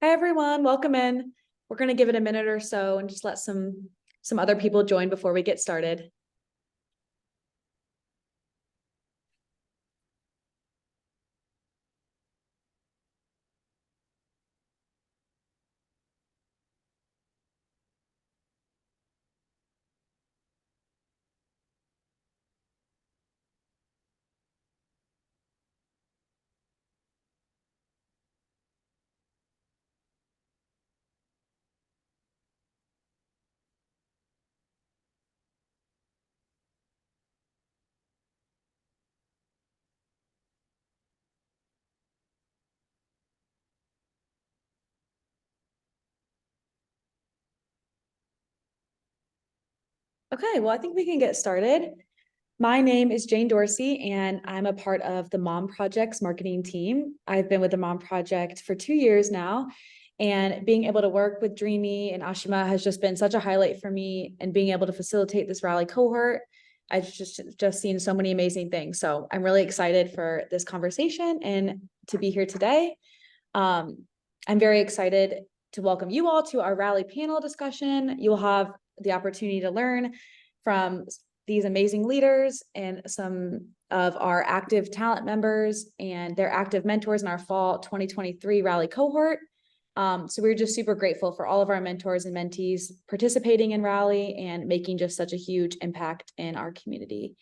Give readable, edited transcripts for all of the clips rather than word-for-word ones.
Hi everyone, welcome in. We're going to give it a minute or so and just let some other people join before we get started. Okay, well, I think we can get started. My name is Jane Dorsey, and I'm a part of the Mom Project's marketing team. I've been with the Mom Project for 2 years now, and being able to work with Dreamy and Ashima has just been such a highlight for me, and being able to facilitate this rally cohort. I've just seen so many amazing things. So I'm really excited for this conversation and to be here today. I'm very excited to welcome you all to our rally panel discussion. You'll have the opportunity to learn from these amazing leaders and some of our active talent members and their active mentors in our fall 2023 rally cohort. So we're just super grateful for all of our mentors and mentees participating in rally and making just such a huge impact in our community.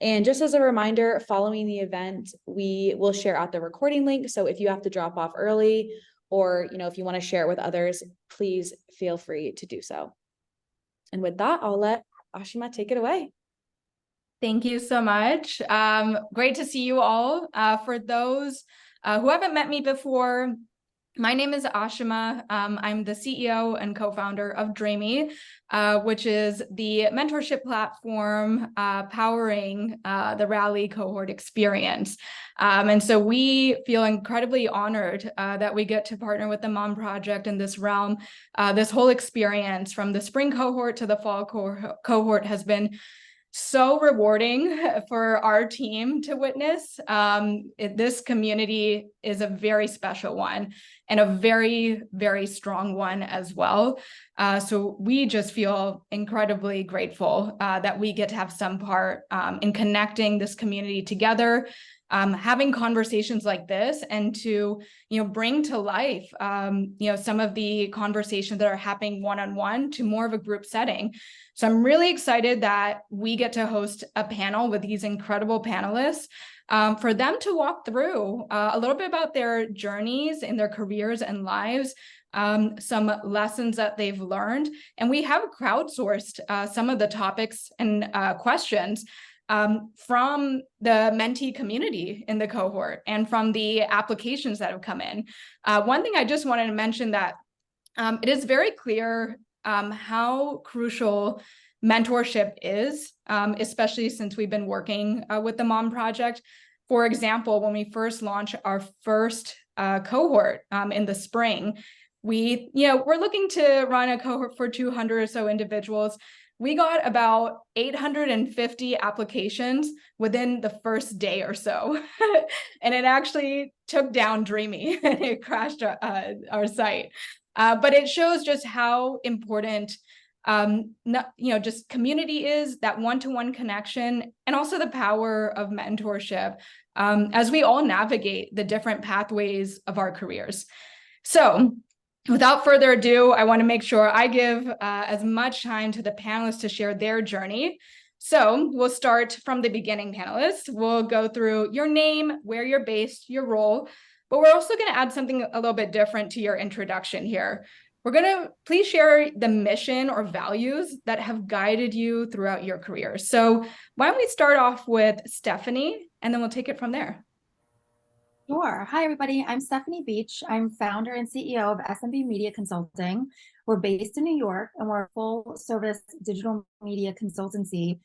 And just as a reminder, following the event, we will share out the recording link. So if you have to drop off early, or if you want to share it with others, please feel free to do so. And with that, I'll let Ashima take it away. Thank you so much. Great to see you all. For those who haven't met me before, my name is Ashima. I'm the CEO and co-founder of Dreamy, which is the mentorship platform powering the Rally cohort experience. And so we feel incredibly honored that we get to partner with the Mom Project in this realm. This whole experience from the spring cohort to the fall cohort has been so rewarding for our team to witness. This community is a very special one and a very, very strong one as well. So we just feel incredibly grateful that we get to have some part in connecting this community together, having conversations like this, and to bring to life some of the conversations that are happening one-on-one to more of a group setting. So I'm really excited that we get to host a panel with these incredible panelists for them to walk through a little bit about their journeys in their careers and lives, some lessons that they've learned. And we have crowdsourced some of the topics and questions from the mentee community in the cohort and from the applications that have come in. One thing I just wanted to mention that it is very clear how crucial mentorship is, especially since we've been working with the Mom Project. For example, when we first launched our first cohort in the spring, we're looking to run a cohort for 200 or so individuals. We got about 850 applications within the first day or so. And it actually took down Dreamy and it crashed our site. But it shows just how important just community is, that one-to-one connection, and also the power of mentorship as we all navigate the different pathways of our careers. So without further ado, I want to make sure I give as much time to the panelists to share their journey. So we'll start from the beginning, panelists. We'll go through your name, where you're based, your role, but we're also going to add something a little bit different to your introduction here. We're going to please share the mission or values that have guided you throughout your career. So why don't we start off with Stephanie, and then we'll take it from there. Sure. Hi, everybody. I'm Stephanie Beach. I'm founder and CEO of SMB Media Consulting. We're based in New York, and we're a full-service digital media consultancy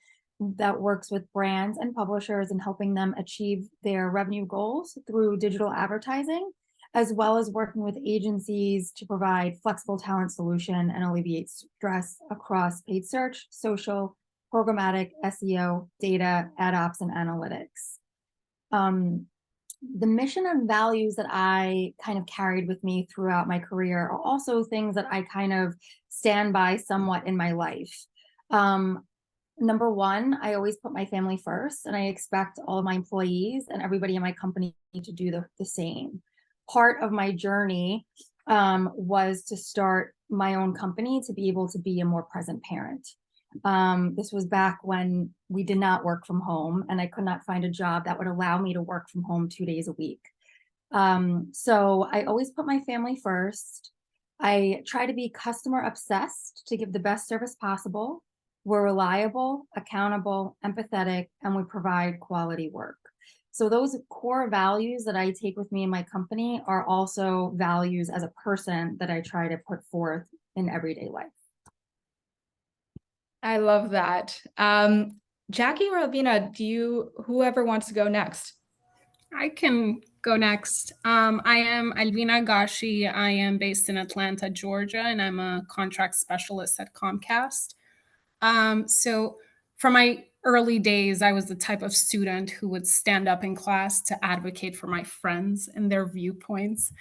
that works with brands and publishers in helping them achieve their revenue goals through digital advertising, as well as working with agencies to provide flexible talent solution and alleviate stress across paid search, social, programmatic, SEO, data, ad ops, and analytics. the mission and values that I kind of carried with me throughout my career are also things that I kind of stand by somewhat in my life. Number one, I always put my family first, and I expect all of my employees and everybody in my company to do the same. Part of my journey was to start my own company to be able to be a more present parent. This was back when we did not work from home, and I could not find a job that would allow me to work from home 2 days a week. So I always put my family first. I try to be customer obsessed to give the best service possible. We're reliable, accountable, empathetic, and we provide quality work. So those core values that I take with me in my company are also values as a person that I try to put forth in everyday life. I love that. Jackie or Alvina, whoever wants to go next? I can go next. I am Alvina Gashi. I am based in Atlanta, Georgia, and I'm a contract specialist at Comcast. So from my early days, I was the type of student who would stand up in class to advocate for my friends and their viewpoints.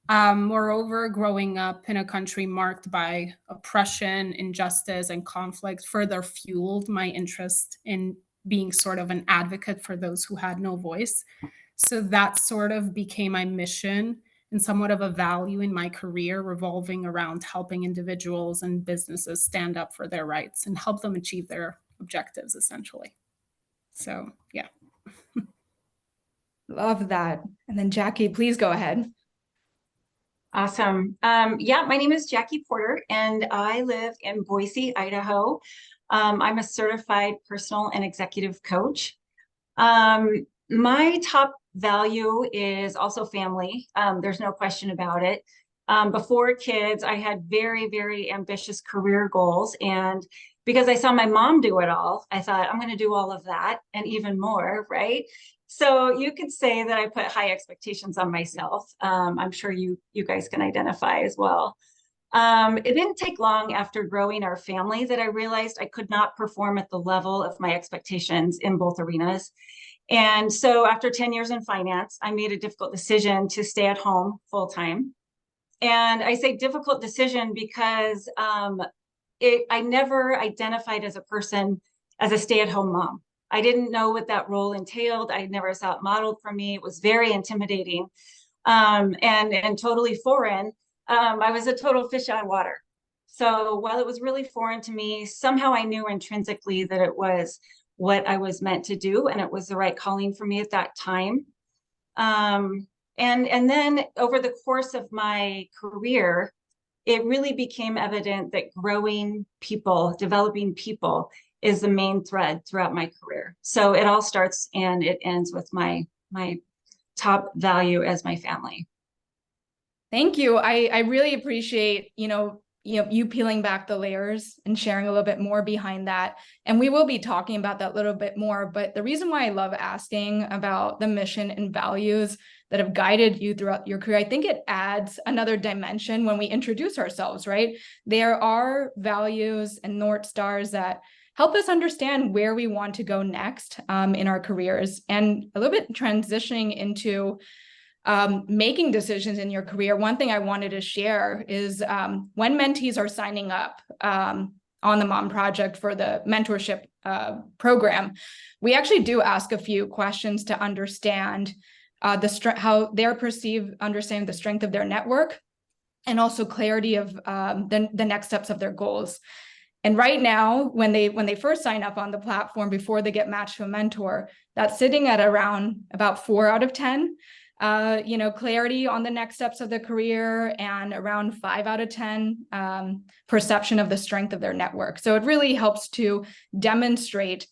Moreover, growing up in a country marked by oppression, injustice, and conflict further fueled my interest in being sort of an advocate for those who had no voice. So that sort of became my mission and somewhat of a value in my career, revolving around helping individuals and businesses stand up for their rights and help them achieve their objectives, essentially. So, yeah. Love that. And then Jackie, please go ahead. Awesome. Yeah, my name is Jackie Porter, and I live in Boise, Idaho. I'm a certified personal and executive coach. My top value is also family. There's no question about it. Before kids, I had very, very ambitious career goals. And because I saw my mom do it all, I thought I'm going to do all of that and even more, right? So you could say that I put high expectations on myself. I'm sure you guys can identify as well. It didn't take long after growing our family that I realized I could not perform at the level of my expectations in both arenas. And so after 10 years in finance, I made a difficult decision to stay at home full time. And I say difficult decision because I never identified as a person as a stay-at-home mom. I didn't know what that role entailed. I never saw it modeled for me. It was very intimidating and totally foreign. I was a total fish out of water. So while it was really foreign to me, somehow I knew intrinsically that it was what I was meant to do, and it was the right calling for me at that time. And then over the course of my career, it really became evident that growing people, developing people is the main thread throughout my career. So it all starts and it ends with my top value as my family. Thank you. I really appreciate, you peeling back the layers and sharing a little bit more behind that. And we will be talking about that a little bit more. But the reason why I love asking about the mission and values that have guided you throughout your career, I think it adds another dimension when we introduce ourselves, right? There are values and North Stars that help us understand where we want to go next in our careers, and a little bit transitioning into making decisions in your career. One thing I wanted to share is when mentees are signing up on the Mom Project for the mentorship program, we actually do ask a few questions to understand how they're understanding the strength of their network, and also clarity of the next steps of their goals. And right now, when they first sign up on the platform before they get matched to a mentor, that's sitting at around about 4 out of 10. Clarity on the next steps of the career, and around 5 out of 10 perception of the strength of their network. So it really helps to demonstrate,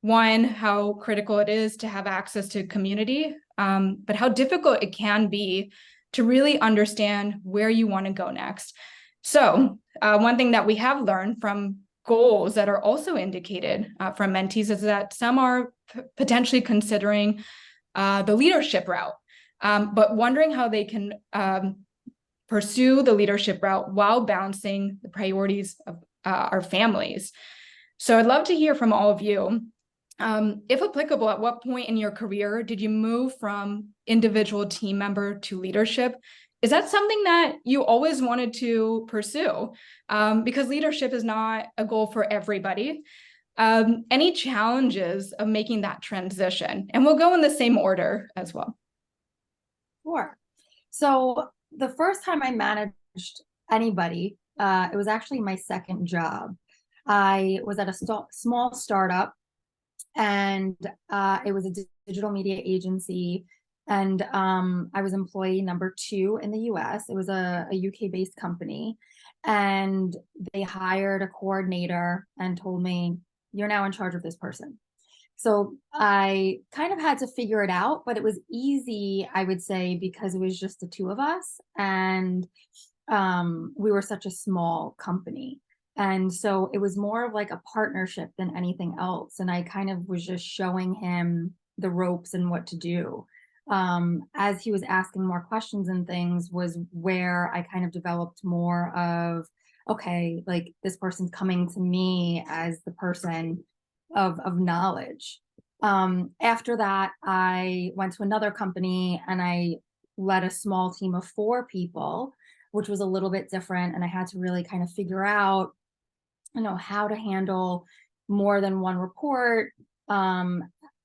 one, how critical it is to have access to community, but how difficult it can be to really understand where you want to go next. So one thing that we have learned from goals that are also indicated from mentees is that some are potentially considering the leadership route, but wondering how they can pursue the leadership route while balancing the priorities of our families. So I'd love to hear from all of you. If applicable, at what point in your career did you move from individual team member to leadership? Is that something that you always wanted to pursue? Because leadership is not a goal for everybody. Any challenges of making that transition? And we'll go in the same order as well. Sure. So the first time I managed anybody, it was actually my second job. I was at a small startup, and it was a digital media agency. And I was employee number 2 in the US. It was a UK based company. And they hired a coordinator and told me, you're now in charge of this person. So I kind of had to figure it out, but it was easy, I would say, because it was just the 2 of us. And we were such a small company. And so it was more of like a partnership than anything else. And I kind of was just showing him the ropes and what to do. As he was asking more questions and things was where I kind of developed more of, okay, like this person's coming to me as the person of knowledge. After that, I went to another company and I led a small team of 4 people, which was a little bit different. And I had to really kind of figure out, how to handle more than one report.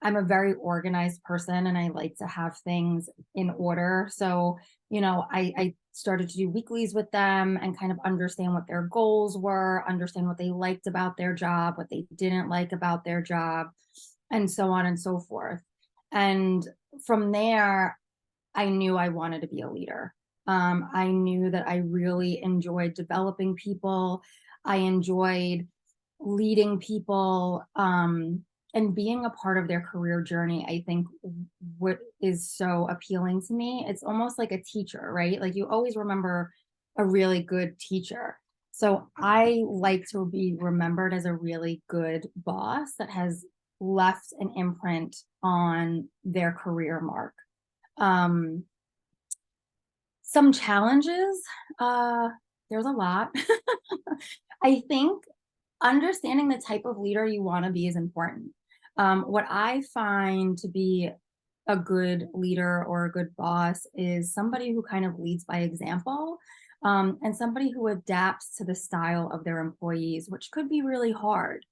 I'm a very organized person and I like to have things in order. So, I started to do weeklies with them and kind of understand what their goals were, understand what they liked about their job, what they didn't like about their job, and so on and so forth. And from there, I knew I wanted to be a leader. I knew that I really enjoyed developing people. I enjoyed leading people, and being a part of their career journey. I think what is so appealing to me, it's almost like a teacher, right? Like you always remember a really good teacher. So I like to be remembered as a really good boss that has left an imprint on their career mark. Some challenges, there's a lot. I think understanding the type of leader you want to be is important. What I find to be a good leader or a good boss is somebody who kind of leads by example, and somebody who adapts to the style of their employees, which could be really hard.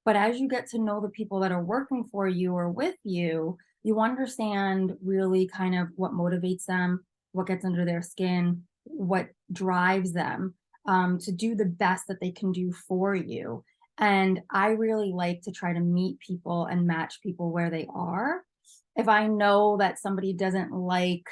But as you get to know the people that are working for you or with you, you understand really kind of what motivates them, what gets under their skin, what drives them, to do the best that they can do for you. And I really like to try to meet people and match people where they are. If I know that somebody doesn't like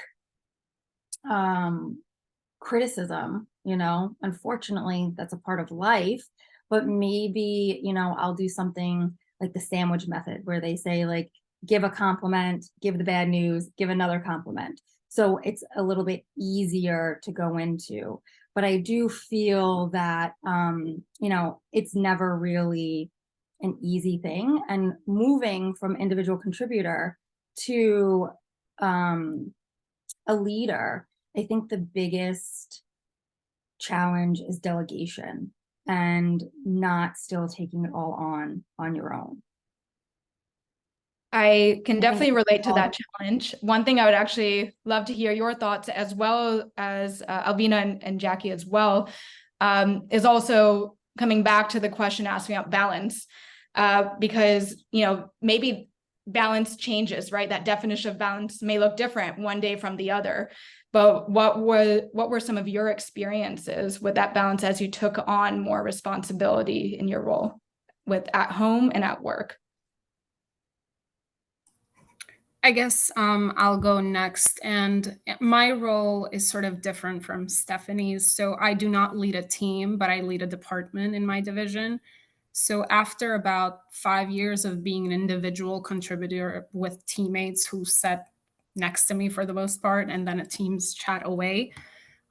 criticism, unfortunately, that's a part of life. But maybe, I'll do something like the sandwich method where they say, like, give a compliment, give the bad news, give another compliment. So it's a little bit easier to go into. But I do feel that, it's never really an easy thing. And moving from individual contributor to a leader, I think the biggest challenge is delegation and not still taking it all on your own. I can definitely relate to that challenge. One thing I would actually love to hear your thoughts, as well as Alvina and Jackie as well, is also coming back to the question asking about balance, because maybe balance changes, right? That definition of balance may look different one day from the other. But what were some of your experiences with that balance as you took on more responsibility in your role with at home and at work? I guess I'll go next. And my role is sort of different from Stephanie's. So I do not lead a team, but I lead a department in my division. So after about 5 years of being an individual contributor with teammates who sat next to me for the most part, and then a team's chat away,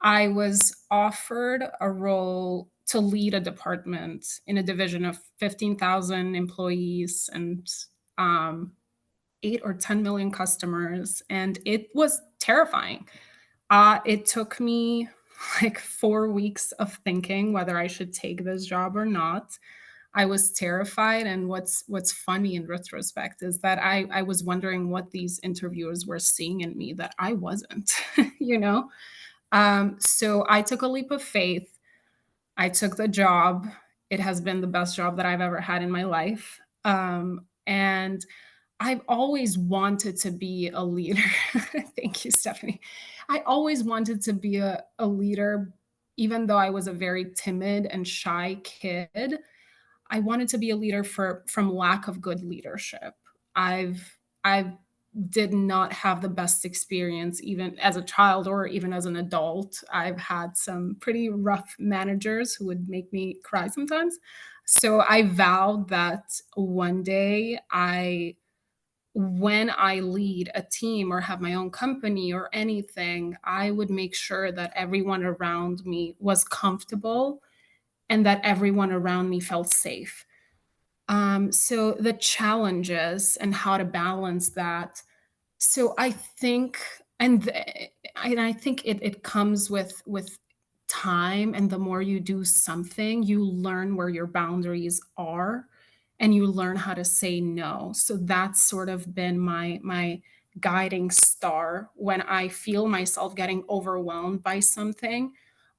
I was offered a role to lead a department in a division of 15,000 employees and 8 or 10 million customers. And it was terrifying. It took me like 4 weeks of thinking whether I should take this job or not. I was terrified. And what's funny in retrospect is that I was wondering what these interviewers were seeing in me that I wasn't, you know? So I took a leap of faith. I took the job. It has been the best job that I've ever had in my life. And I've always wanted to be a leader. Thank you, Stephanie. I always wanted to be a leader, even though I was a very timid and shy kid. I wanted to be a leader from lack of good leadership. I've did not have the best experience even as a child or even as an adult. I've had some pretty rough managers who would make me cry sometimes. So I vowed that one day when I lead a team or have my own company or anything, I would make sure that everyone around me was comfortable and that everyone around me felt safe. So the challenges and how to balance that. So I think, and I think it comes with time, and the more you do something, you learn where your boundaries are, and you learn how to say no. So that's sort of been my guiding star when I feel myself getting overwhelmed by something.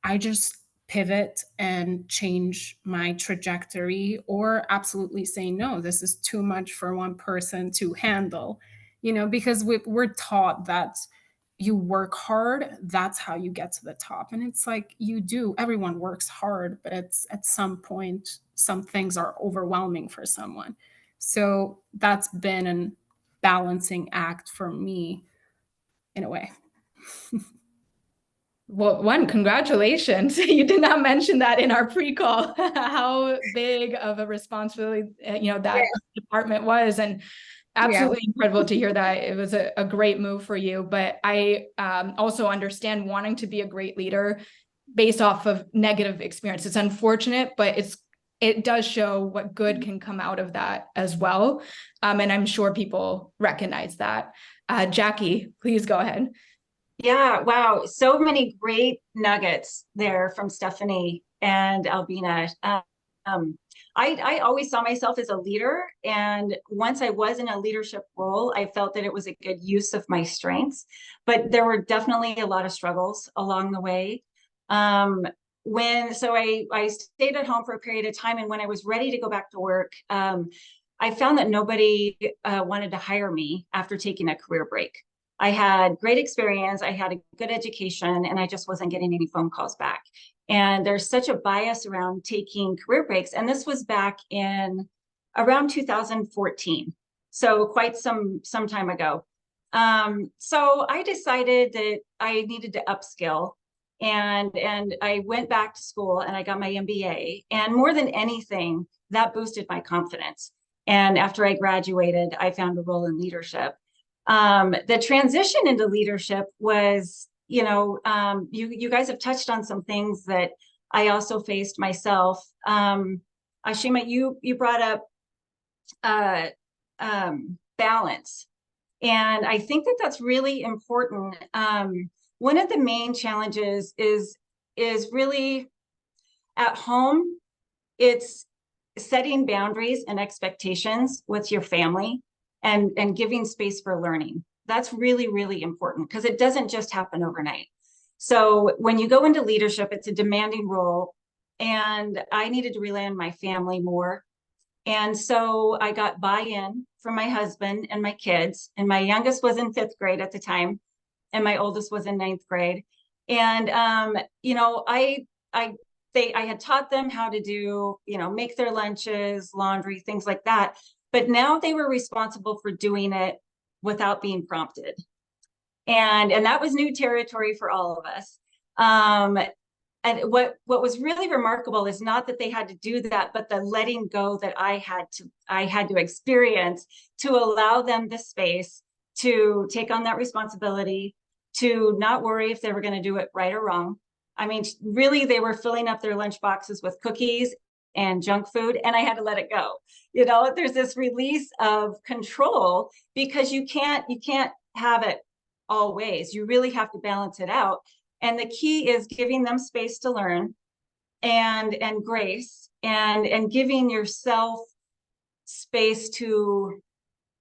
I just pivot and change my trajectory, or absolutely say no, this is too much for one person to handle, because we're taught that you work hard, that's how you get to the top. And it's like, everyone works hard, but it's at some point, some things are overwhelming for someone. So that's been a balancing act for me in a way. Well, congratulations. You did not mention that in our pre-call, how big of a responsibility, that department was. And absolutely incredible to hear that. It was a great move for you. But I also understand wanting to be a great leader based off of negative experience. It's unfortunate, but it does show what good can come out of that as well. And I'm sure people recognize that. Jackie, please go ahead. Yeah, wow. So many great nuggets there from Stephanie and Albina. I always saw myself as a leader. And once I was in a leadership role, I felt that it was a good use of my strengths. But there were definitely a lot of struggles along the way. I stayed at home for a period of time. And when I was ready to go back to work, I found that nobody wanted to hire me after taking a career break. I had great experience, I had a good education, and I just wasn't getting any phone calls back. And there's such a bias around taking career breaks. And this was back in around 2014. So quite some time ago. So I decided that I needed to upskill, and I went back to school and I got my MBA. And more than anything, that boosted my confidence. And after I graduated, I found a role in leadership. The transition into leadership was, you guys have touched on some things that I also faced myself. Ashima, you brought up balance. And I think that that's really important. One of the main challenges is really at home. It's setting boundaries and expectations with your family and giving space for learning. That's really, really important because it doesn't just happen overnight. So when you go into leadership, it's a demanding role, and I needed to rely on my family more. And so I got buy-in from my husband and my kids, and my youngest was in 5th grade at the time, and my oldest was in 9th grade. And, I had taught them how to do, make their lunches, laundry, things like that. But now they were responsible for doing it without being prompted. And that was new territory for all of us. And what was really remarkable is not that they had to do that, but the letting go that I had to experience to allow them the space to take on that responsibility, to not worry if they were going to do it right or wrong. I mean, really, they were filling up their lunch boxes with cookies and junk food, and I had to let it go. There's this release of control because you can't have it always. You really have to balance it out. And the key is giving them space to learn and grace, and giving yourself space to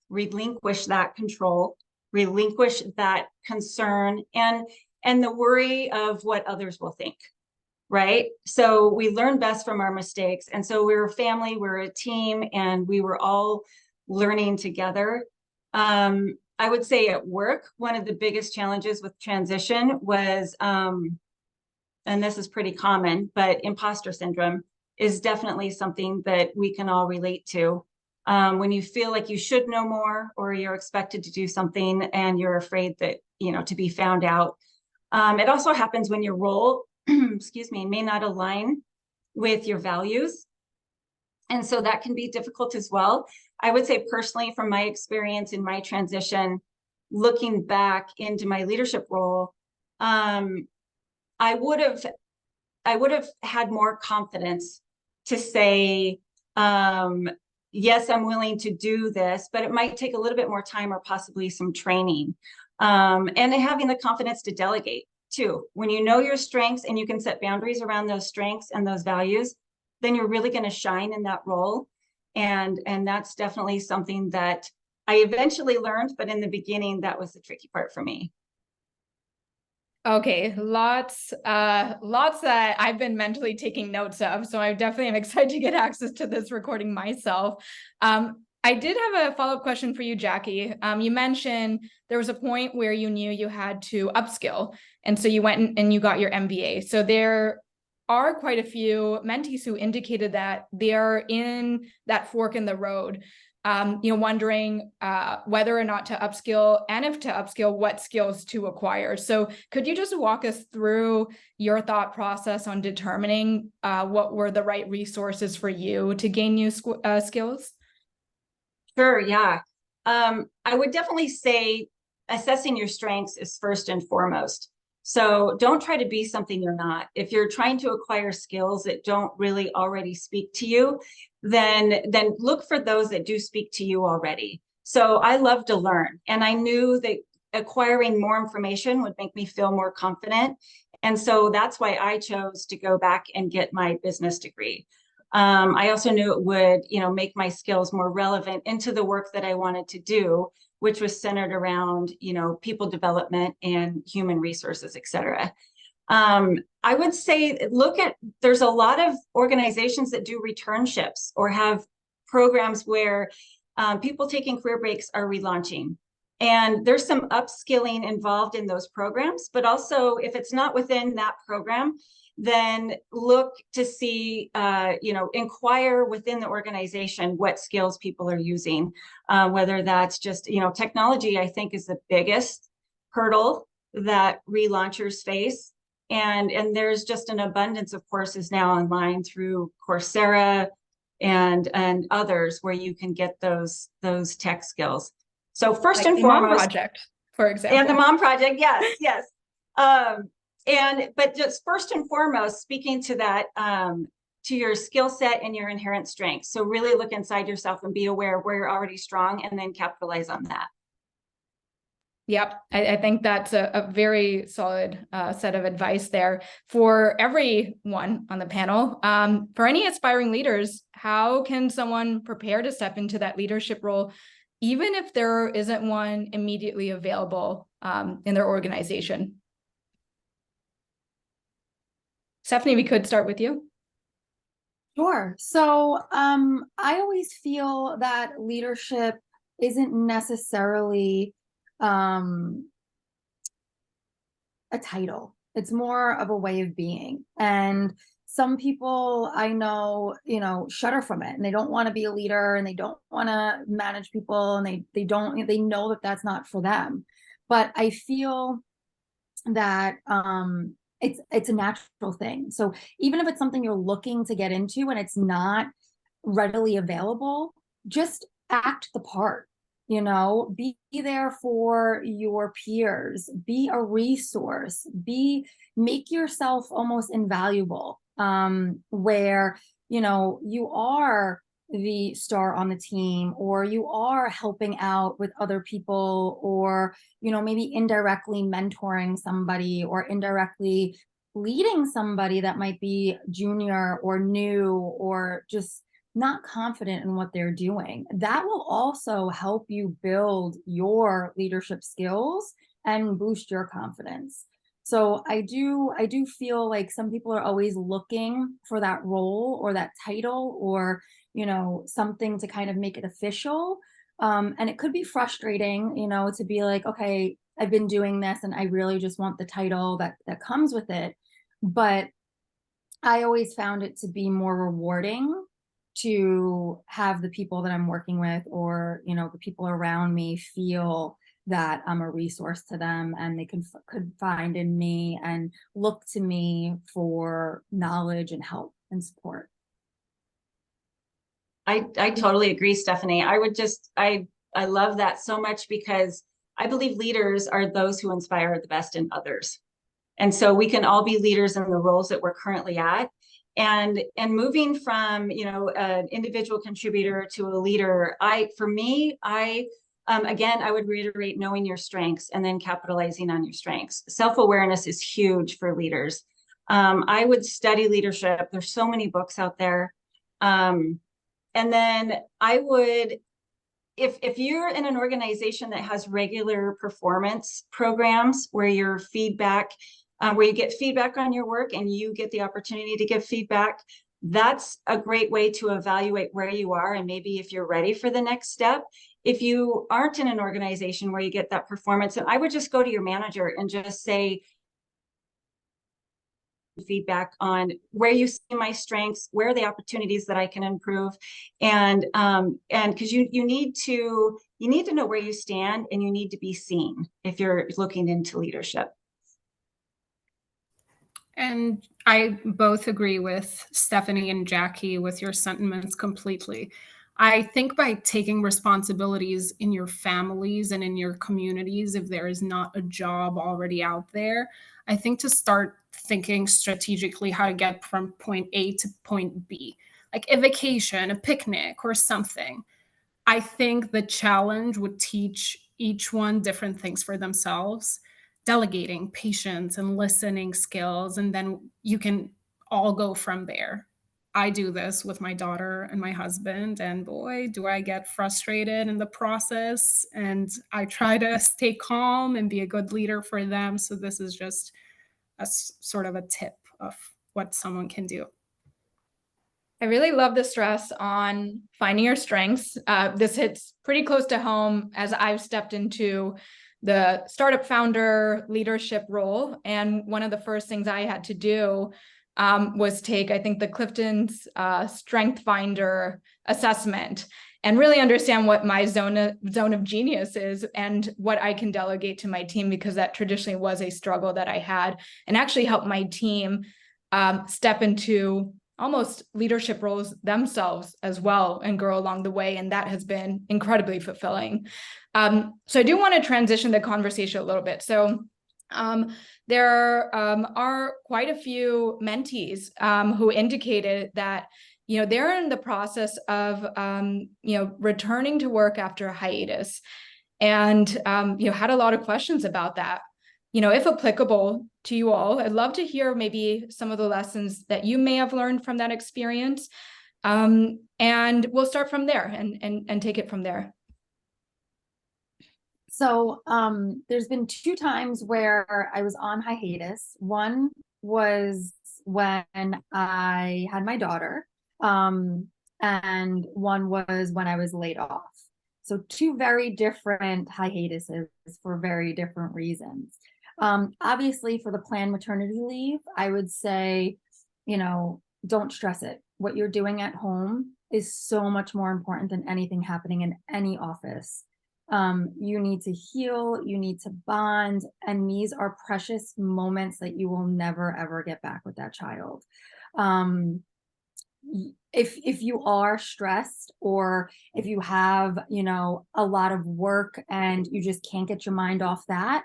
relinquish that control, relinquish that concern, and the worry of what others will think, right? So we learn best from our mistakes. And so we're a family, we're a team, and we were all learning together. I would say at work, one of the biggest challenges with transition was, and this is pretty common, but imposter syndrome is definitely something that we can all relate to. When you feel like you should know more, or you're expected to do something and you're afraid that, to be found out. It also happens when your role, excuse me, may not align with your values. And so that can be difficult as well. I would say personally, from my experience in my transition, looking back into my leadership role, I would have had more confidence to say, yes, I'm willing to do this, but it might take a little bit more time or possibly some training. And having the confidence to delegate too. When you know your strengths and you can set boundaries around those strengths and those values, then you're really going to shine in that role. And that's definitely something that I eventually learned, but in the beginning, that was the tricky part for me. Okay, lots that I've been mentally taking notes of. So I definitely am excited to get access to this recording myself. I did have a follow-up question for you, Jackie. You mentioned there was a point where you knew you had to upskill. And so you went and you got your MBA. So there are quite a few mentees who indicated that they're in that fork in the road. Wondering whether or not to upskill, and if to upskill, what skills to acquire. So could you just walk us through your thought process on determining what were the right resources for you to gain new skills? Sure, yeah. I would definitely say assessing your strengths is first and foremost. So don't try to be something you're not. If you're trying to acquire skills that don't really already speak to you, then look for those that do speak to you already. So I love to learn, and I knew that acquiring more information would make me feel more confident. And so that's why I chose to go back and get my business degree. I also knew it would, make my skills more relevant into the work that I wanted to do, which was centered around, people development and human resources, et cetera. I would say, there's a lot of organizations that do returnships or have programs where people taking career breaks are relaunching. And there's some upskilling involved in those programs, but also if it's not within that program, then look to see, inquire within the organization what skills people are using, whether that's just, technology, I think, is the biggest hurdle that relaunchers face. And there's just an abundance of courses now online through Coursera and others where you can get those tech skills. So first and foremost, Mom Project, for example. And the Mom Project, yes. But just first and foremost, speaking to that, to your skill set and your inherent strengths. So really look inside yourself and be aware of where you're already strong, and then capitalize on that. Yep, I think that's a very solid set of advice there for everyone on the panel. For any aspiring leaders, how can someone prepare to step into that leadership role, even if there isn't one immediately available in their organization? Stephanie, we could start with you. Sure. So I always feel that leadership isn't necessarily a title. It's more of a way of being. And some people I know, shudder from it, and they don't want to be a leader, and they don't want to manage people, and they know that that's not for them. But I feel that it's a natural thing. So even if it's something you're looking to get into and it's not readily available, just act the part. Be there for your peers, be a resource, make yourself almost invaluable, where, you are the star on the team, or you are helping out with other people, or, maybe indirectly mentoring somebody, or indirectly, leading somebody that might be junior or new or just not confident in what they're doing, that will also help you build your leadership skills and boost your confidence. So I do feel like some people are always looking for that role or that title or, something to kind of make it official. And it could be frustrating, to be like, okay, I've been doing this and I really just want the title that comes with it. But I always found it to be more rewarding to have the people that I'm working with or, the people around me feel that I'm a resource to them and they could find in me and look to me for knowledge and help and support. I totally agree, Stephanie. I love that so much because I believe leaders are those who inspire the best in others. And so we can all be leaders in the roles that we're currently at. And moving from, an individual contributor to a leader, again, I would reiterate knowing your strengths and then capitalizing on your strengths. Self-awareness is huge for leaders. I would study leadership. There's so many books out there. And then I would, if you're in an organization that has regular performance programs where your feedback, where you get feedback on your work and you get the opportunity to give feedback, that's a great way to evaluate where you are and maybe if you're ready for the next step. If you aren't in an organization where you get that performance, and I would just go to your manager and just say, feedback on where you see my strengths, where are the opportunities that I can improve, and because you need to know where you stand and you need to be seen if you're looking into leadership. And I both agree with Stephanie and Jackie with your sentiments completely. I think by taking responsibilities in your families and in your communities, if there is not a job already out there, I think to start thinking strategically how to get from point A to point B, like a vacation, a picnic, or something. I think the challenge would teach each one different things for themselves, delegating, patience, and listening skills, and then you can all go from there. I do this with my daughter and my husband, and boy, do I get frustrated in the process. And I try to stay calm and be a good leader for them. So this is just sort of a tip of what someone can do. I really love the stress on finding your strengths. This hits pretty close to home as I've stepped into the startup founder leadership role. And one of the first things I had to do was take, I think, the Clifton's Strength Finder assessment and really understand what my zone of genius is and what I can delegate to my team, because that traditionally was a struggle that I had, and actually help my team step into almost leadership roles themselves as well and grow along the way. And that has been incredibly fulfilling. So I do want to transition the conversation a little bit. So there are quite a few mentees who indicated that, they're in the process of, returning to work after a hiatus, and, had a lot of questions about that. If applicable to you all, I'd love to hear maybe some of the lessons that you may have learned from that experience. And we'll start from there and take it from there. So there's been 2 times where I was on hiatus. One was when I had my daughter, and one was when I was laid off. So 2 very different hiatuses for very different reasons. Obviously, for the planned maternity leave, I would say, don't stress it. What you're doing at home is so much more important than anything happening in any office. You need to heal, you need to bond, and these are precious moments that you will never, ever get back with that child. If you are stressed, or if you have, a lot of work and you just can't get your mind off that,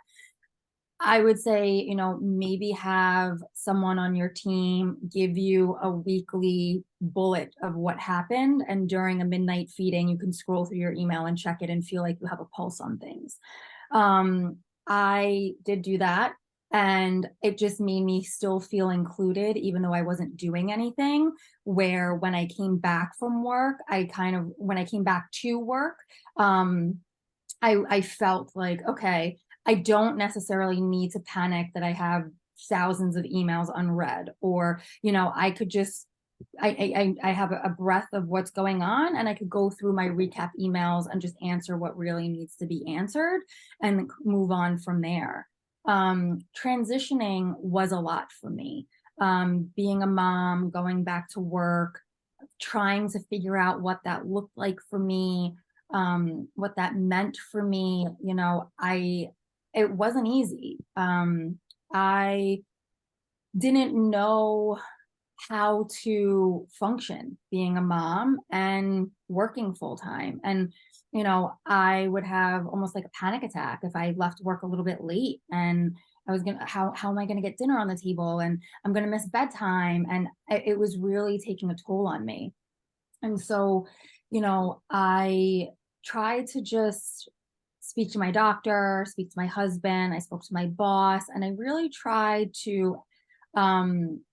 I would say, maybe have someone on your team give you a weekly bullet of what happened. And during a midnight feeding, you can scroll through your email and check it and feel like you have a pulse on things. I did do that. And it just made me still feel included, even though I wasn't doing anything. Where when I came back from work, when I came back to work, I felt like, okay, I don't necessarily need to panic that I have thousands of emails unread, or, I could just, I have a breadth of what's going on, and I could go through my recap emails and just answer what really needs to be answered and move on from there. Transitioning was a lot for me. Being a mom, going back to work, trying to figure out what that looked like for me, what that meant for me. It wasn't easy. I didn't know how to function being a mom and working full time. And, I would have almost like a panic attack if I left work a little bit late, and I was how am I gonna get dinner on the table, and I'm gonna miss bedtime. And it was really taking a toll on me. And so, I tried to just speak to my doctor, speak to my husband. I spoke to my boss, and I really tried to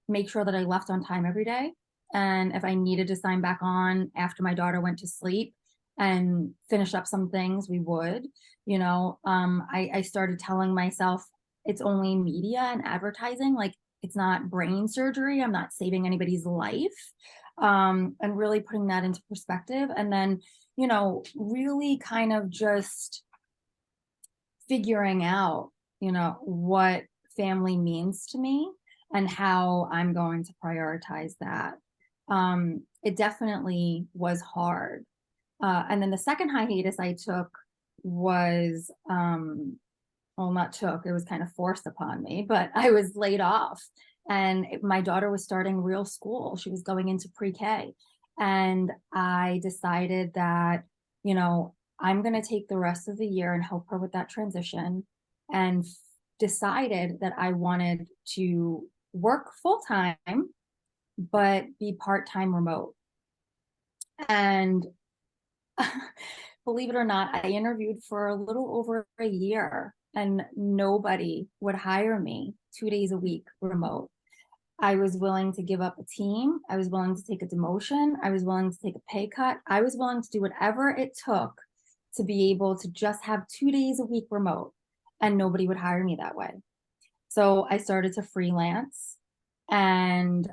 make sure that I left on time every day. And if I needed to sign back on after my daughter went to sleep and finish up some things, we would. I started telling myself it's only media and advertising. Like, it's not brain surgery. I'm not saving anybody's life. And really putting that into perspective. And then, really kind of just figuring out, what family means to me and how I'm going to prioritize that. It definitely was hard. And then the second hiatus I took was, well, not took, it was kind of forced upon me, but I was laid off. And my daughter was starting real school. She was going into pre-K. And I decided that, I'm going to take the rest of the year and help her with that transition, and decided that I wanted to work full time, but be part-time remote. And believe it or not, I interviewed for a little over a year, and nobody would hire me 2 days a week remote. I was willing to give up a team. I was willing to take a demotion. I was willing to take a pay cut. I was willing to do whatever it took to be able to just have 2 days a week remote, and nobody would hire me that way. So I started to freelance, and,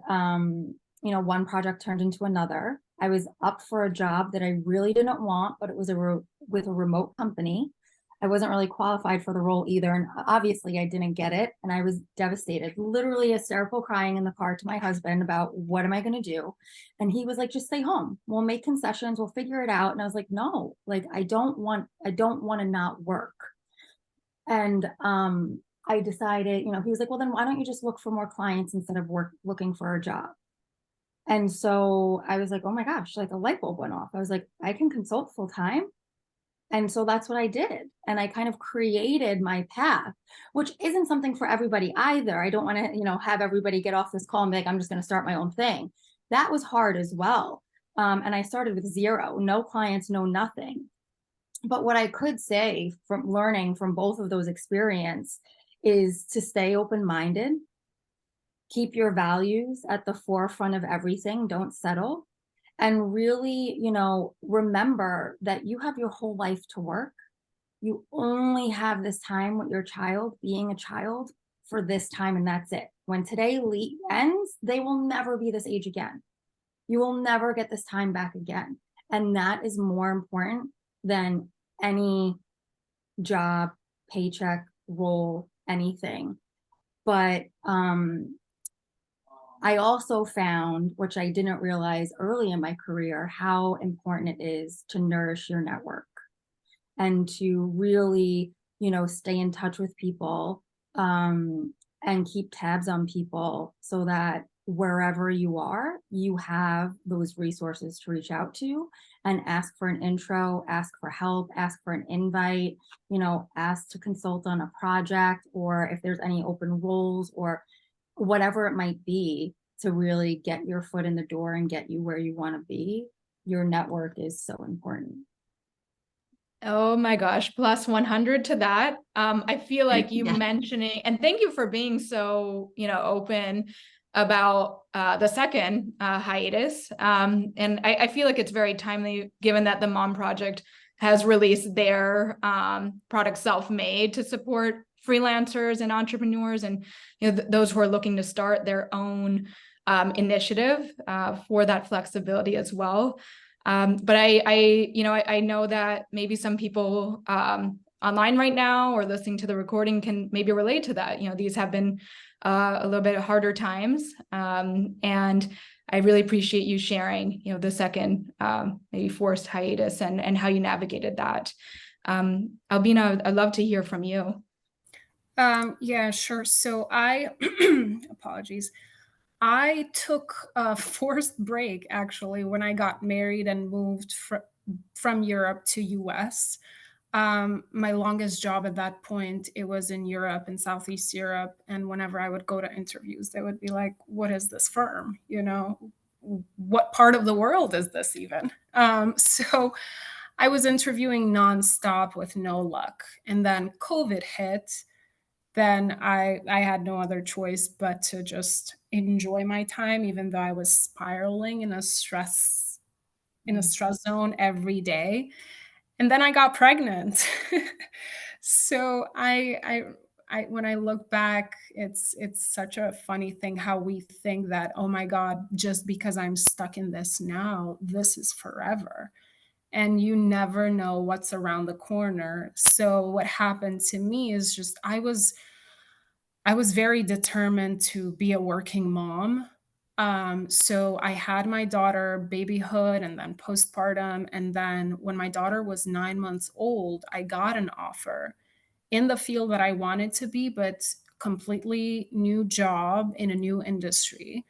one project turned into another. I was up for a job that I really didn't want, but it was with a remote company. I wasn't really qualified for the role either. And obviously I didn't get it. And I was devastated, literally hysterical, crying in the car to my husband about what am I going to do? And he was like, just stay home. We'll make concessions. We'll figure it out. And I was like, no, like, I don't want to not work. And, I decided, he was like, well, then why don't you just look for more clients instead of looking for a job? And so I was like, oh my gosh, like a light bulb went off. I was like, I can consult full time. And so that's what I did. And I kind of created my path, which isn't something for everybody either. I don't want to, have everybody get off this call and be like, I'm just going to start my own thing. That was hard as well. And I started with zero, no clients, no nothing. But what I could say from learning from both of those experiences is to stay open-minded, keep your values at the forefront of everything, don't settle. And really, remember that you have your whole life to work. You only have this time with your child, being a child, for this time, and that's it. When today ends, they will never be this age again. You will never get this time back again. And that is more important than any job, paycheck, role, anything. But I also found, which I didn't realize early in my career, how important it is to nourish your network and to really, stay in touch with people, and keep tabs on people so that wherever you are, you have those resources to reach out to and ask for an intro, ask for help, ask for an invite, ask to consult on a project, or if there's any open roles or whatever it might be, to really get your foot in the door and get you where you want to be. Your network is so important. Oh my gosh, plus 100 to that. I feel like you Yeah. mentioning, and thank you for being so, open about the second hiatus. And I feel like it's very timely given that the Mom Project has released their product Self-Made to support freelancers and entrepreneurs and those who are looking to start their own initiative for that flexibility as well. But I know that maybe some people online right now or listening to the recording can maybe relate to that. These have been a little bit harder times. And I really appreciate you sharing, the second maybe forced hiatus and how you navigated that. Albina, I'd love to hear from you. Yeah, sure. So I, apologies. I took a forced break actually when I got married and moved from Europe to US. My longest job at that point, it was in Europe, in Southeast Europe. And whenever I would go to interviews, they would be like, what is this firm? What part of the world is this even? So I was interviewing nonstop with no luck. And then COVID hit. Then I had no other choice but to just enjoy my time, even though I was spiraling in a stress zone every day. And then I got pregnant. So when I look back, it's such a funny thing how we think that, oh my God, just because I'm stuck in this now, this is forever. And you never know what's around the corner. So what happened to me is just I was very determined to be a working mom. So I had my daughter babyhood and then postpartum. And then when my daughter was 9 months old, I got an offer in the field that I wanted to be, but completely new job in a new industry.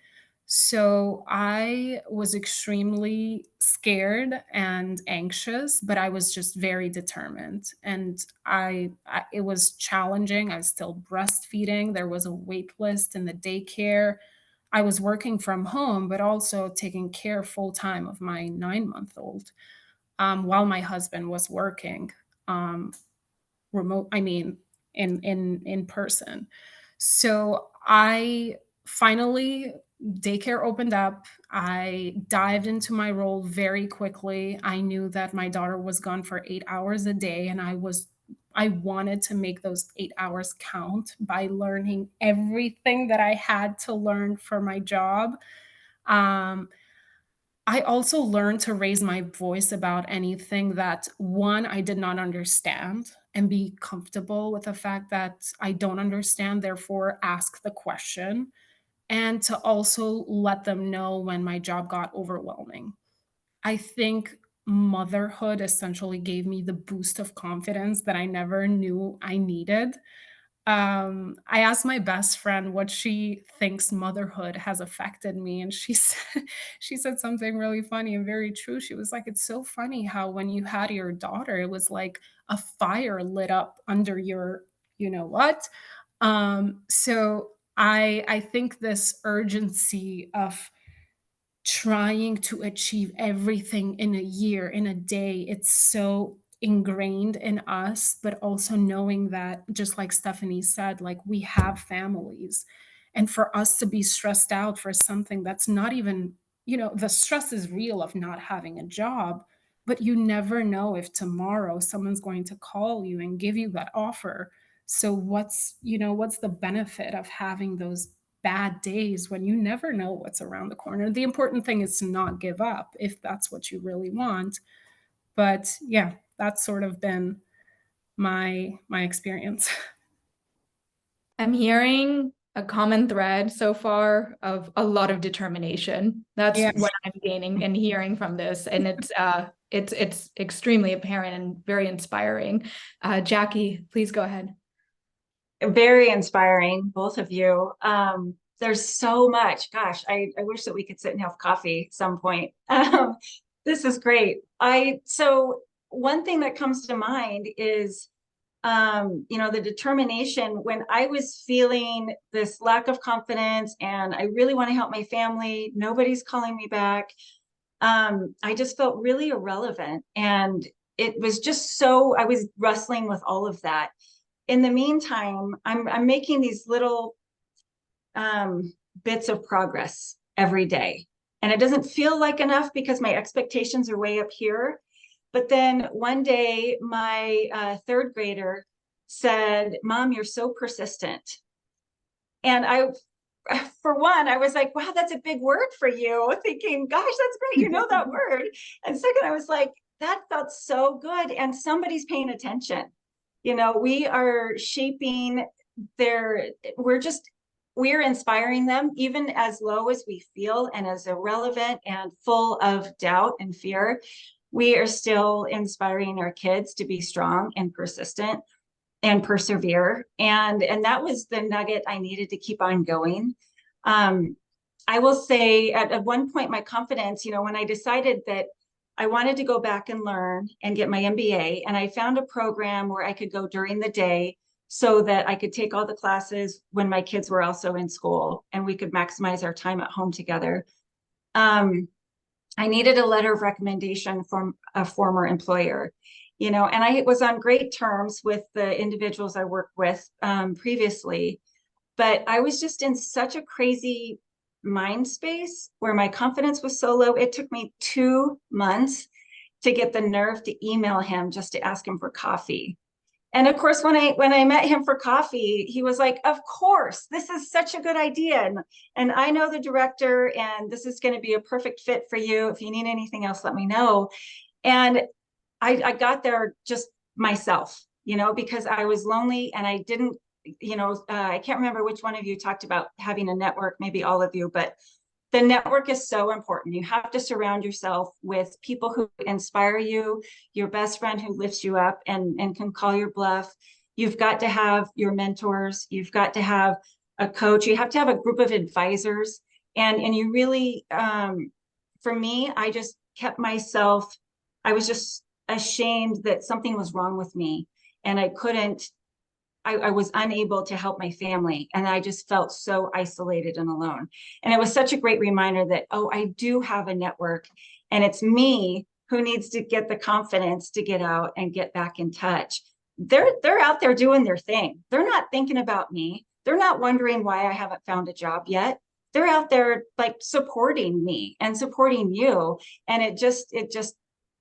So I was extremely scared and anxious, but I was just very determined. And it was challenging. I was still breastfeeding. There was a wait list in the daycare. I was working from home, but also taking care full time of my 9 month old while my husband was working. Remote, I mean, in person. So I finally, daycare opened up. I dived into my role very quickly. I knew that my daughter was gone for 8 hours a day, and I wanted to make those 8 hours count by learning everything that I had to learn for my job. Um, I also learned to raise my voice about anything that, one, I did not understand, and be comfortable with the fact that I don't understand, therefore ask the question, and to also let them know when my job got overwhelming. I think motherhood essentially gave me the boost of confidence that I never knew I needed. I asked my best friend what she thinks motherhood has affected me, and she said something really funny and very true. She was like, "It's so funny how when you had your daughter, it was like a fire lit up under your, you know what." So I think this urgency of trying to achieve everything in a year, in a day. It's so ingrained in us, but also knowing that, just like Stephanie said, like we have families. And for us to be stressed out for something that's not even, the stress is real of not having a job, but you never know if tomorrow someone's going to call you and give you that offer. So what's the benefit of having those bad days when you never know what's around the corner? The important thing is to not give up if that's what you really want. But yeah, that's sort of been my experience. I'm hearing a common thread so far of a lot of determination. That's Yeah. what I'm gaining and hearing from this. And it's extremely apparent and very inspiring. Jackie, please go ahead. Very inspiring, both of you. There's so much. Gosh, I wish that we could sit and have coffee at some point. This is great. So one thing that comes to mind is, the determination when I was feeling this lack of confidence and I really want to help my family. Nobody's calling me back. I just felt really irrelevant. And it was just so, I was wrestling with all of that. In the meantime, I'm making these little bits of progress every day. And it doesn't feel like enough because my expectations are way up here. But then one day, my third grader said, "Mom, you're so persistent." And for one, I was like, wow, that's a big word for you. Thinking, gosh, that's great. You know that word. And second, I was like, that felt so good. And somebody's paying attention. You know, we are shaping we're inspiring them, even as low as we feel and as irrelevant and full of doubt and fear. We are still inspiring our kids to be strong and persistent and persevere. And that was the nugget I needed to keep on going. I will say at one point, my confidence, when I decided that I wanted to go back and learn and get my MBA, and I found a program where I could go during the day so that I could take all the classes when my kids were also in school and we could maximize our time at home together. I needed a letter of recommendation from a former employer, and I was on great terms with the individuals I worked with previously, but I was just in such a crazy mind space where my confidence was so low. It took me 2 months to get the nerve to email him just to ask him for coffee. And of course, when I met him for coffee, he was like, "Of course, this is such a good idea. And I know the director, and this is going to be a perfect fit for you. If you need anything else, let me know." And I got there just myself, because I was lonely and I didn't, I can't remember which one of you talked about having a network, maybe all of you, but the network is so important. You have to surround yourself with people who inspire you, your best friend who lifts you up and can call your bluff. You've got to have your mentors. You've got to have a coach. You have to have a group of advisors. And you really, for me, I just kept myself, I was just ashamed that something was wrong with me. And I was unable to help my family. And I just felt so isolated and alone. And it was such a great reminder that, oh, I do have a network, and it's me who needs to get the confidence to get out and get back in touch. They're out there doing their thing. They're not thinking about me. They're not wondering why I haven't found a job yet. They're out there like supporting me and supporting you. And it just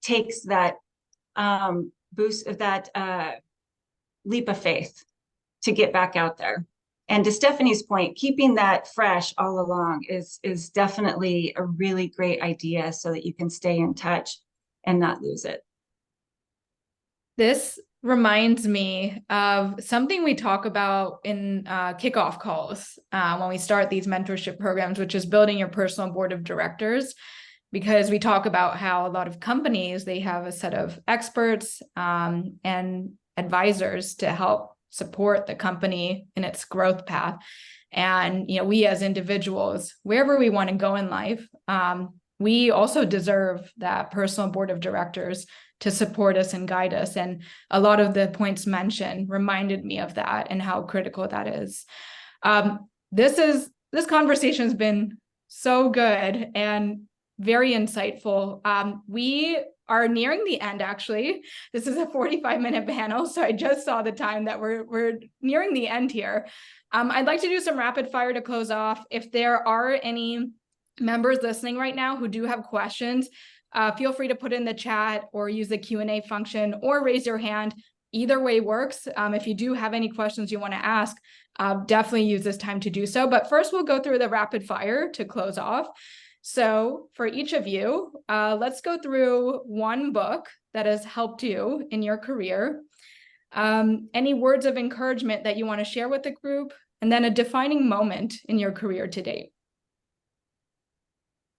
takes that boost of that leap of faith to get back out there. And to Stephanie's point, keeping that fresh all along is definitely a really great idea so that you can stay in touch and not lose it. This reminds me of something we talk about in kickoff calls when we start these mentorship programs, which is building your personal board of directors, because we talk about how a lot of companies, they have a set of experts and advisors to help support the company in its growth path. And, we as individuals, wherever we want to go in life, we also deserve that personal board of directors to support us and guide us. And a lot of the points mentioned reminded me of that and how critical that is. This conversation has been so good and very insightful. We are nearing the end, actually. This is a 45-minute panel, so I just saw the time that we're nearing the end here. I'd like to do some rapid fire to close off. If there are any members listening right now who do have questions, feel free to put in the chat or use the Q&A function or raise your hand. Either way works. If you do have any questions you want to ask, definitely use this time to do so. But first, we'll go through the rapid fire to close off. So for each of you, let's go through one book that has helped you in your career, any words of encouragement that you want to share with the group, and then a defining moment in your career to date.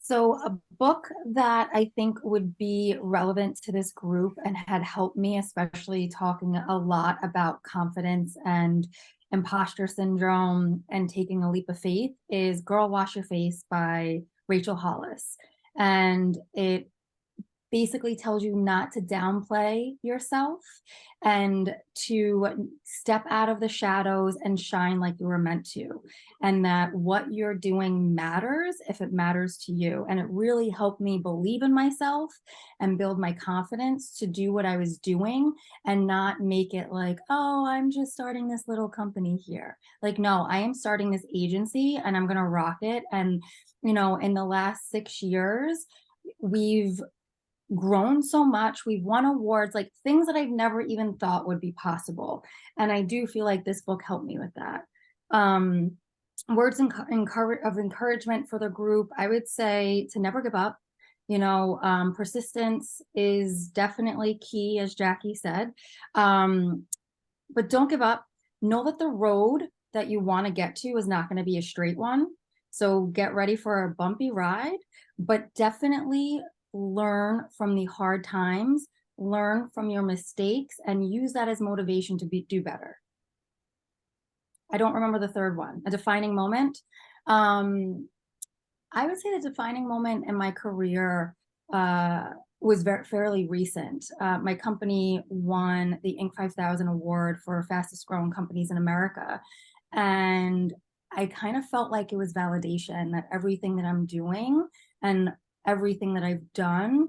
So a book that I think would be relevant to this group and had helped me, especially talking a lot about confidence and imposter syndrome and taking a leap of faith, is Girl Wash Your Face by Rachel Hollis. And it basically tells you not to downplay yourself and to step out of the shadows and shine like you were meant to, and that what you're doing matters if it matters to you. And it really helped me believe in myself and build my confidence to do what I was doing and not make it like, oh, I'm just starting this little company here. Like, no, I am starting this agency and I'm going to rock it. And, you know, in the last 6 years, we've grown so much. We've won awards, like things that I've never even thought would be possible. And I do feel like this book helped me with that. Words of encouragement for the group, I would say to never give up. You know, persistence is definitely key, as Jackie said. But don't give up. Know that the road that you want to get to is not going to be a straight one. So get ready for a bumpy ride, but definitely learn from the hard times, learn from your mistakes, and use that as motivation to do better. I don't remember the third one. A defining moment. I would say the defining moment in my career was fairly recent. My company won the Inc. 5000 award for fastest growing companies in America. And I kind of felt like it was validation that everything that I'm doing and everything that I've done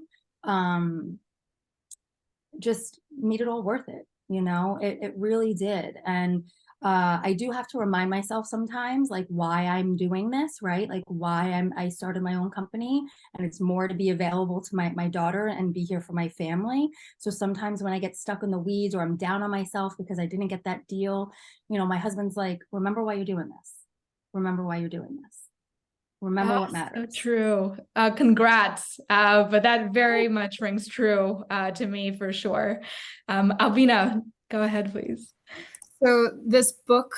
just made it all worth it. You know, it really did. And I do have to remind myself sometimes, like, why I'm doing this, right? Like why I started my own company, and it's more to be available to my daughter and be here for my family. So sometimes when I get stuck in the weeds or I'm down on myself because I didn't get that deal, you know, my husband's like, remember why you're doing this. Remember why you're doing this. Remember what matters. So true. Congrats. But that very much rings true to me for sure. Alvina, go ahead, please. So this book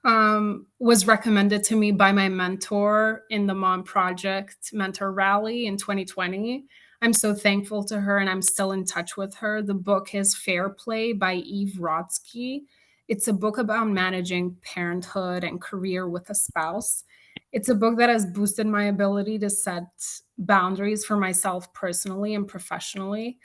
was recommended to me by my mentor in the Mom Project Mentor Rally in 2020. I'm so thankful to her, and I'm still in touch with her. The book is Fair Play by Eve Rodsky. It's a book about managing parenthood and career with a spouse. It's a book that has boosted my ability to set boundaries for myself personally and professionally.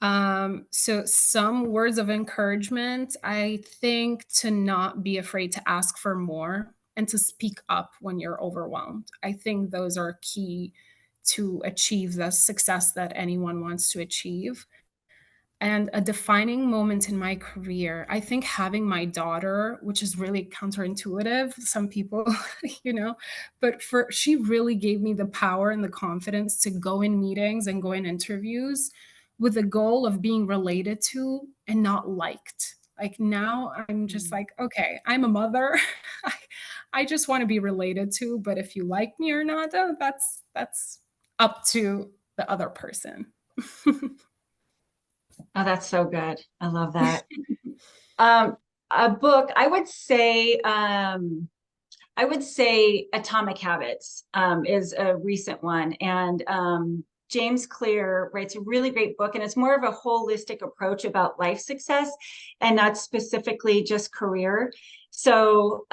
So some words of encouragement, I think, to not be afraid to ask for more and to speak up when you're overwhelmed. I think those are key to achieve the success that anyone wants to achieve. And a defining moment in my career, I think having my daughter, which is really counterintuitive, some people, you know, but she really gave me the power and the confidence to go in meetings and go in interviews with the goal of being related to and not liked. Like now I'm just like, okay, I'm a mother. I just want to be related to, but if you like me or not, that's up to the other person. Oh, that's so good. I love that. A book, I would say Atomic Habits is a recent one. And James Clear writes a really great book, and it's more of a holistic approach about life success and not specifically just career. So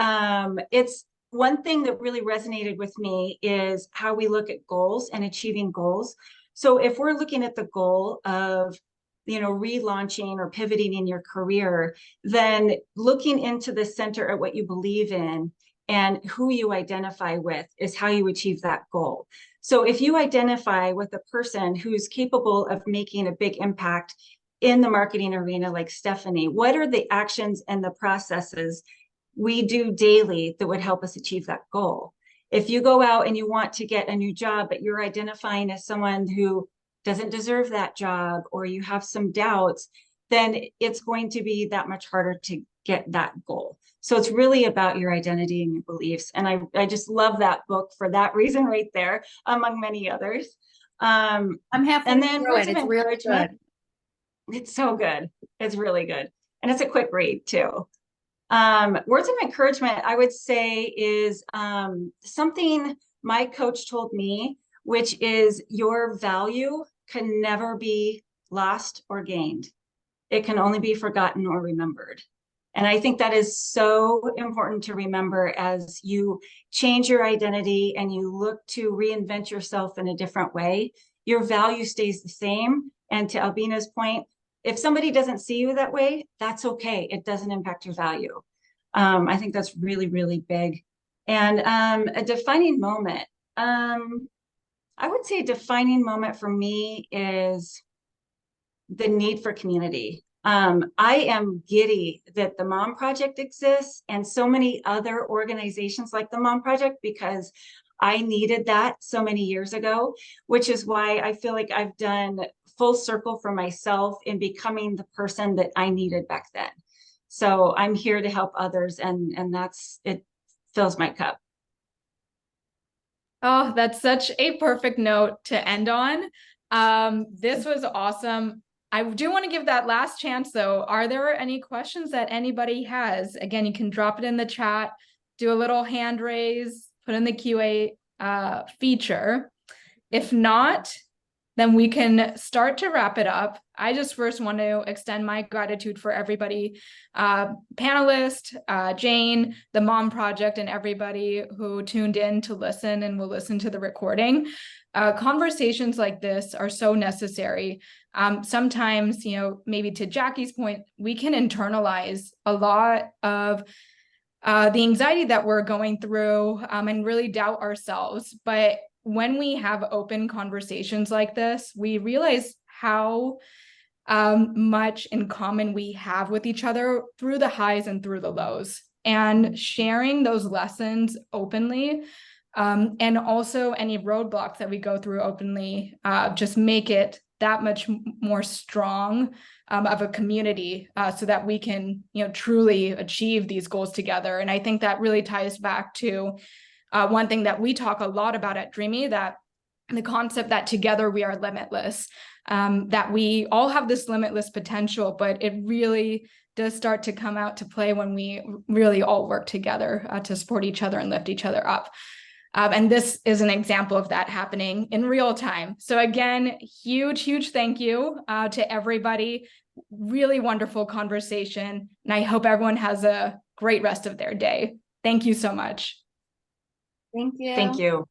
it's one thing that really resonated with me is how we look at goals and achieving goals. So if we're looking at the goal of, you know, relaunching or pivoting in your career, then looking into the center at what you believe in and who you identify with is how you achieve that goal. So if you identify with a person who's capable of making a big impact in the marketing arena, like Stephanie, what are the actions and the processes we do daily that would help us achieve that goal? If you go out and you want to get a new job, but you're identifying as someone who doesn't deserve that job, or you have some doubts, then it's going to be that much harder to get that goal. So it's really about your identity and your beliefs. And I just love that book for that reason right there, among many others. I'm halfway and then through it. It's really good. It's so good. It's really good. And it's a quick read too. Words of encouragement, I would say, is something my coach told me, which is your value can never be lost or gained. It can only be forgotten or remembered. And I think that is so important to remember as you change your identity and you look to reinvent yourself in a different way. Your value stays the same, And to Albina's point, if somebody doesn't see you that way, that's okay. It doesn't impact your value. I think that's really, really big. And a defining moment. I would say a defining moment for me is the need for community. I am giddy that the Mom Project exists and so many other organizations like the Mom Project, because I needed that so many years ago, which is why I feel like I've done full circle for myself in becoming the person that I needed back then. So I'm here to help others, and that's, it fills my cup. Oh, that's such a perfect note to end on. This was awesome. I do want to give that last chance though. Are there any questions that anybody has? Again, you can drop it in the chat, do a little hand raise, put in the QA feature. If not, then we can start to wrap it up. I just first want to extend my gratitude for everybody, panelist, Jane, the Mom Project, and everybody who tuned in to listen and will listen to the recording. Conversations like this are so necessary. Sometimes, maybe to Jackie's point, we can internalize a lot of the anxiety that we're going through and really doubt ourselves. But when we have open conversations like this, we realize how much in common we have with each other through the highs and through the lows, and sharing those lessons openly, and also any roadblocks that we go through openly, just make it that much more strong of a community, so that we can, truly achieve these goals together. And I think that really ties back to one thing that we talk a lot about at Dreamy, that the concept that together we are limitless, that we all have this limitless potential, but it really does start to come out to play when we really all work together to support each other and lift each other up. And this is an example of that happening in real time. So again, huge thank you to everybody. Really wonderful conversation. And I hope everyone has a great rest of their day. Thank you so much. Thank you. Thank you.